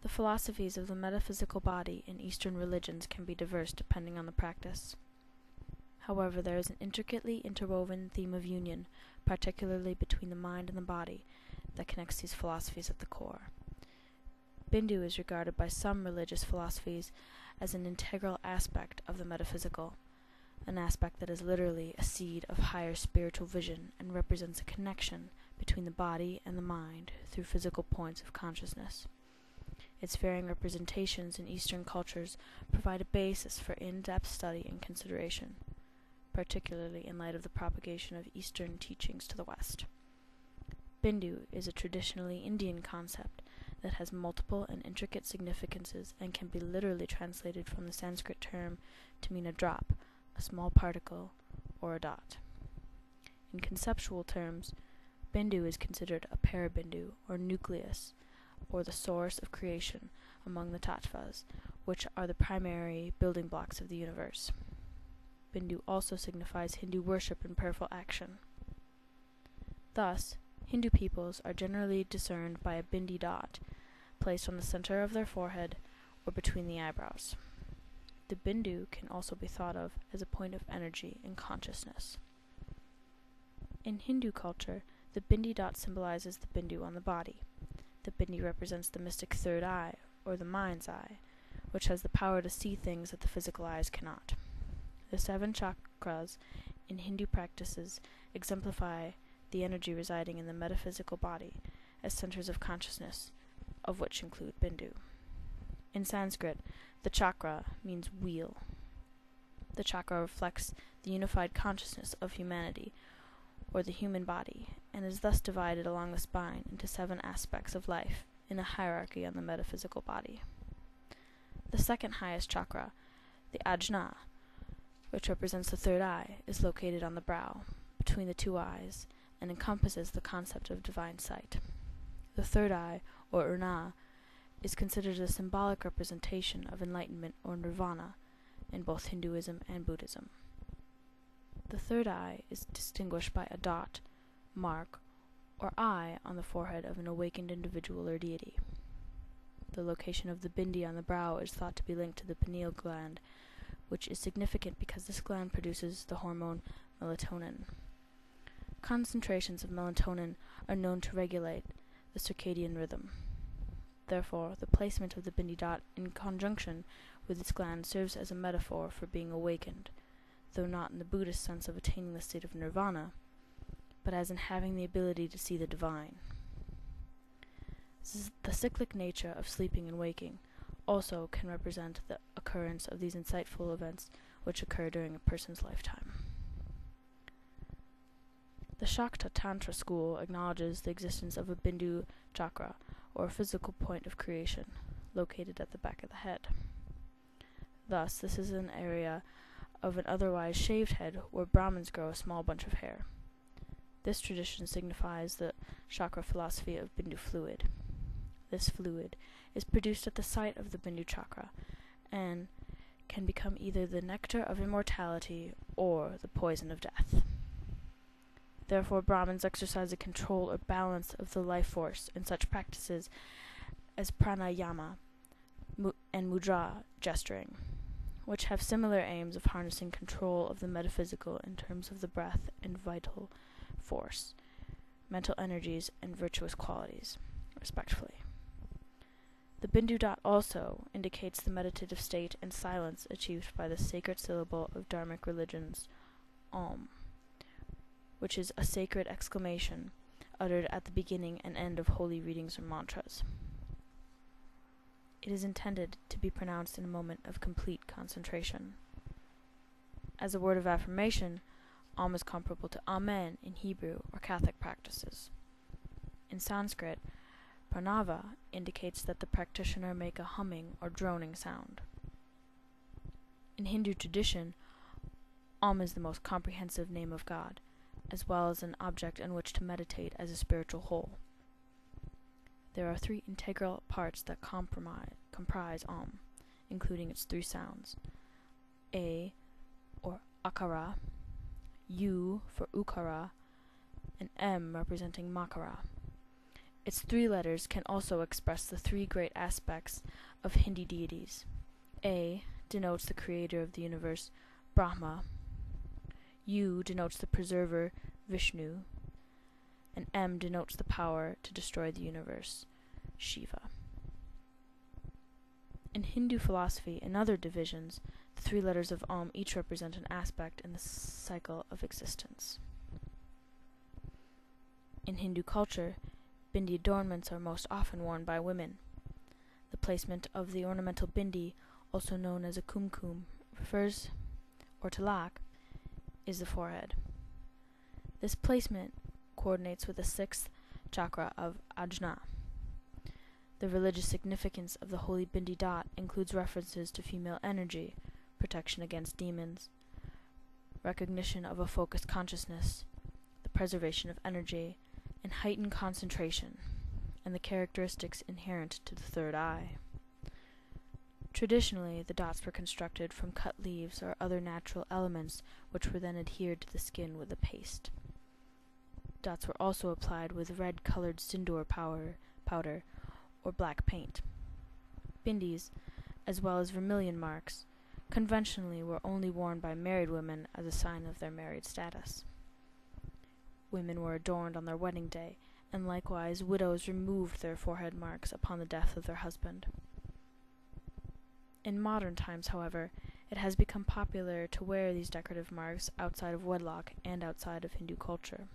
The philosophies of the metaphysical body in Eastern religions can be diverse depending on the practice. However, there is an intricately interwoven theme of union, particularly between the mind and the body, that connects these philosophies at the core. Bindu is regarded by some religious philosophies as an integral aspect of the metaphysical, an aspect that is literally a seed of higher spiritual vision and represents a connection between the body and the mind through physical points of consciousness. Its varying representations in Eastern cultures provide a basis for in-depth study and consideration, particularly in light of the propagation of Eastern teachings to the West. Bindu is a traditionally Indian concept that has multiple and intricate significances and can be literally translated from the Sanskrit term to mean a drop, a small particle, or a dot. In conceptual terms, Bindu is considered a parabindu, or nucleus, or the source of creation among the tattvas, which are the primary building blocks of the universe. Bindu also signifies Hindu worship and prayerful action. Thus, Hindu peoples are generally discerned by a bindi dot, placed on the center of their forehead or between the eyebrows. The bindu can also be thought of as a point of energy and consciousness. In Hindu culture, the bindi dot symbolizes the bindu on the body. The bindi represents the mystic third eye, or the mind's eye, which has the power to see things that the physical eyes cannot. The 7 chakras in Hindu practices exemplify the energy residing in the metaphysical body as centers of consciousness, of which include bindu. In Sanskrit, the chakra means wheel. The chakra reflects the unified consciousness of humanity, or the human body, and is thus divided along the spine into 7 aspects of life in a hierarchy on the metaphysical body. The second highest chakra, the ajna, which represents the third eye, is located on the brow, between the 2 eyes, and encompasses the concept of divine sight. The third eye, or urna, is considered a symbolic representation of enlightenment or nirvana in both Hinduism and Buddhism. The third eye is distinguished by a dot, mark, or eye on the forehead of an awakened individual or deity. The location of the bindi on the brow is thought to be linked to the pineal gland, which is significant because this gland produces the hormone melatonin. Concentrations of melatonin are known to regulate the circadian rhythm. Therefore, the placement of the bindi dot in conjunction with this gland serves as a metaphor for being awakened, though not in the Buddhist sense of attaining the state of nirvana, but as in having the ability to see the divine. The cyclic nature of sleeping and waking also can represent the occurrence of these insightful events which occur during a person's lifetime. The Shakta Tantra school acknowledges the existence of a bindu chakra, or a physical point of creation, located at the back of the head. Thus, this is an area of an otherwise shaved head where Brahmins grow a small bunch of hair. This tradition signifies the chakra philosophy of bindu fluid. This fluid is produced at the site of the bindu chakra and can become either the nectar of immortality or the poison of death. Therefore, Brahmins exercise a control or balance of the life force in such practices as pranayama and mudra gesturing, which have similar aims of harnessing control of the metaphysical in terms of the breath and vital force, mental energies, and virtuous qualities, respectively. The bindu dot also indicates the meditative state and silence achieved by the sacred syllable of Dharmic religions, Om, which is a sacred exclamation uttered at the beginning and end of holy readings or mantras. It is intended to be pronounced in a moment of complete concentration. As a word of affirmation, Om is comparable to Amen in Hebrew or Catholic practices. In Sanskrit, pranava indicates that the practitioner make a humming or droning sound. In Hindu tradition, Om is the most comprehensive name of God, as well as an object in which to meditate as a spiritual whole. There are 3 integral parts that comprise Om, including its 3 sounds: A, or akara, U for ukara, and M representing makara. Its 3 letters can also express the 3 great aspects of Hindu deities. A denotes the creator of the universe, Brahma. U denotes the preserver, Vishnu. And M denotes the power to destroy the universe, Shiva. In Hindu philosophy and other divisions, the 3 letters of Om each represent an aspect in the cycle of existence. In Hindu culture, bindi adornments are most often worn by women. The placement of the ornamental bindi, also known as a kumkum, refers, or tilak, is the forehead. This placement coordinates with the 6th chakra of Ajna. The religious significance of the holy bindi dot includes references to female energy, protection against demons, recognition of a focused consciousness, the preservation of energy, and heightened concentration, and the characteristics inherent to the third eye. Traditionally, the dots were constructed from cut leaves or other natural elements which were then adhered to the skin with a paste. Dots were also applied with red-colored sindoor powder or black paint. Bindis, as well as vermilion marks, conventionally were only worn by married women as a sign of their married status. Women were adorned on their wedding day, and likewise widows removed their forehead marks upon the death of their husband. In modern times, however, it has become popular to wear these decorative marks outside of wedlock and outside of Hindu culture.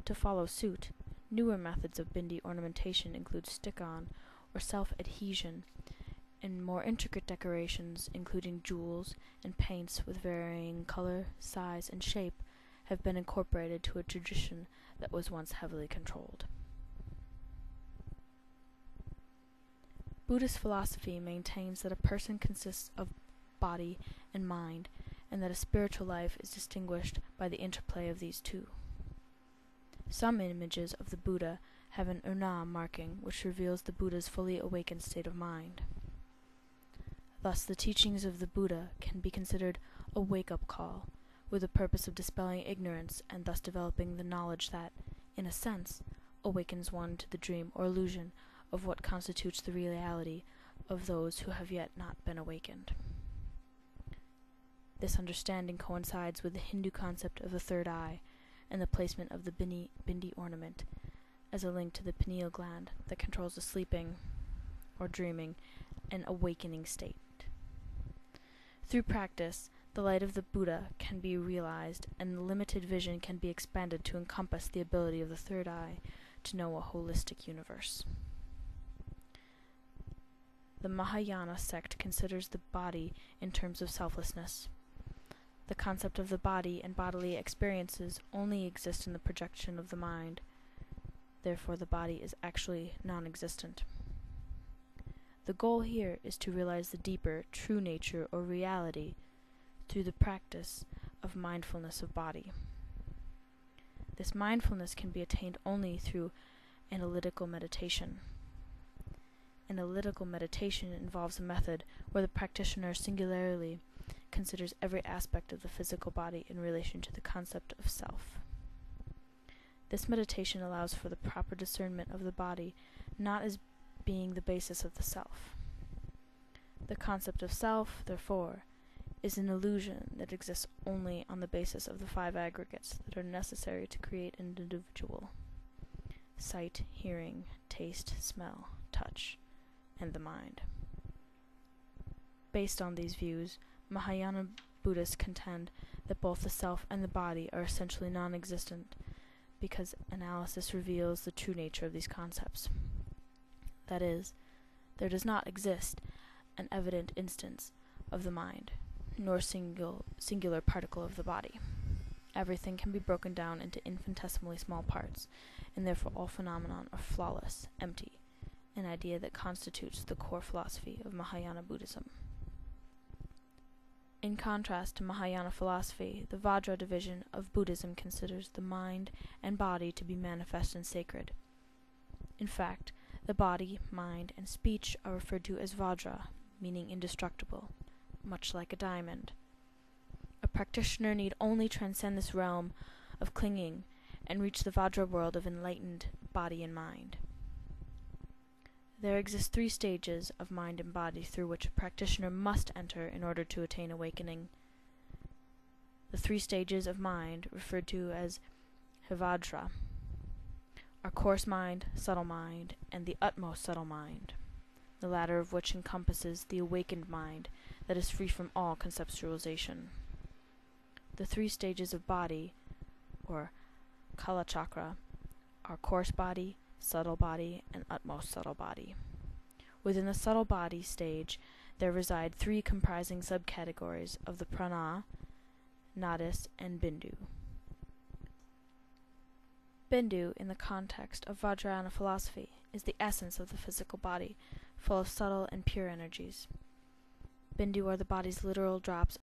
To follow suit, newer methods of bindi ornamentation include stick-on or self-adhesion, and more intricate decorations, including jewels and paints with varying color, size, and shape, have been incorporated to a tradition that was once heavily controlled. Buddhist philosophy maintains that a person consists of body and mind, and that a spiritual life is distinguished by the interplay of these two. Some images of the Buddha have an urna marking which reveals the Buddha's fully awakened state of mind. Thus, the teachings of the Buddha can be considered a wake-up call, with the purpose of dispelling ignorance and thus developing the knowledge that, in a sense, awakens one to the dream or illusion of what constitutes the reality of those who have yet not been awakened. This understanding coincides with the Hindu concept of the third eye and the placement of the bindi ornament as a link to the pineal gland that controls the sleeping or dreaming and awakening state. Through practice, the light of the Buddha can be realized, and the limited vision can be expanded to encompass the ability of the third eye to know a holistic universe. The Mahayana sect considers the body in terms of selflessness. The concept of the body and bodily experiences only exist in the projection of the mind. Therefore, the body is actually non-existent. The goal here is to realize the deeper, true nature or reality through the practice of mindfulness of body. This mindfulness can be attained only through analytical meditation. Analytical meditation involves a method where the practitioner singularly considers every aspect of the physical body in relation to the concept of self. This meditation allows for the proper discernment of the body, not as being the basis of the self. The concept of self, therefore, is an illusion that exists only on the basis of the 5 aggregates that are necessary to create an individual: sight, hearing, taste, smell, touch, and the mind. Based on these views, Mahayana Buddhists contend that both the self and the body are essentially non-existent because analysis reveals the true nature of these concepts. That is, there does not exist an evident instance of the mind, nor singular particle of the body. Everything can be broken down into infinitesimally small parts, and therefore all phenomena are flawless, empty, an idea that constitutes the core philosophy of Mahayana Buddhism. In contrast to Mahayana philosophy, the Vajra division of Buddhism considers the mind and body to be manifest and sacred. In fact, the body, mind, and speech are referred to as Vajra, meaning indestructible, much like a diamond. A practitioner need only transcend this realm of clinging and reach the Vajra world of enlightened body and mind. There exist 3 stages of mind and body through which a practitioner must enter in order to attain awakening. The 3 stages of mind, referred to as Hivajra, are coarse mind, subtle mind, and the utmost subtle mind, the latter of which encompasses the awakened mind that is free from all conceptualization. The 3 stages of body, or Kala Chakra, are coarse body, subtle body, and utmost subtle body. Within the subtle body stage, there reside 3 comprising subcategories of the prana, nadis, and bindu. Bindu, in the context of Vajrayana philosophy, is the essence of the physical body, full of subtle and pure energies. Bindu are the body's literal drops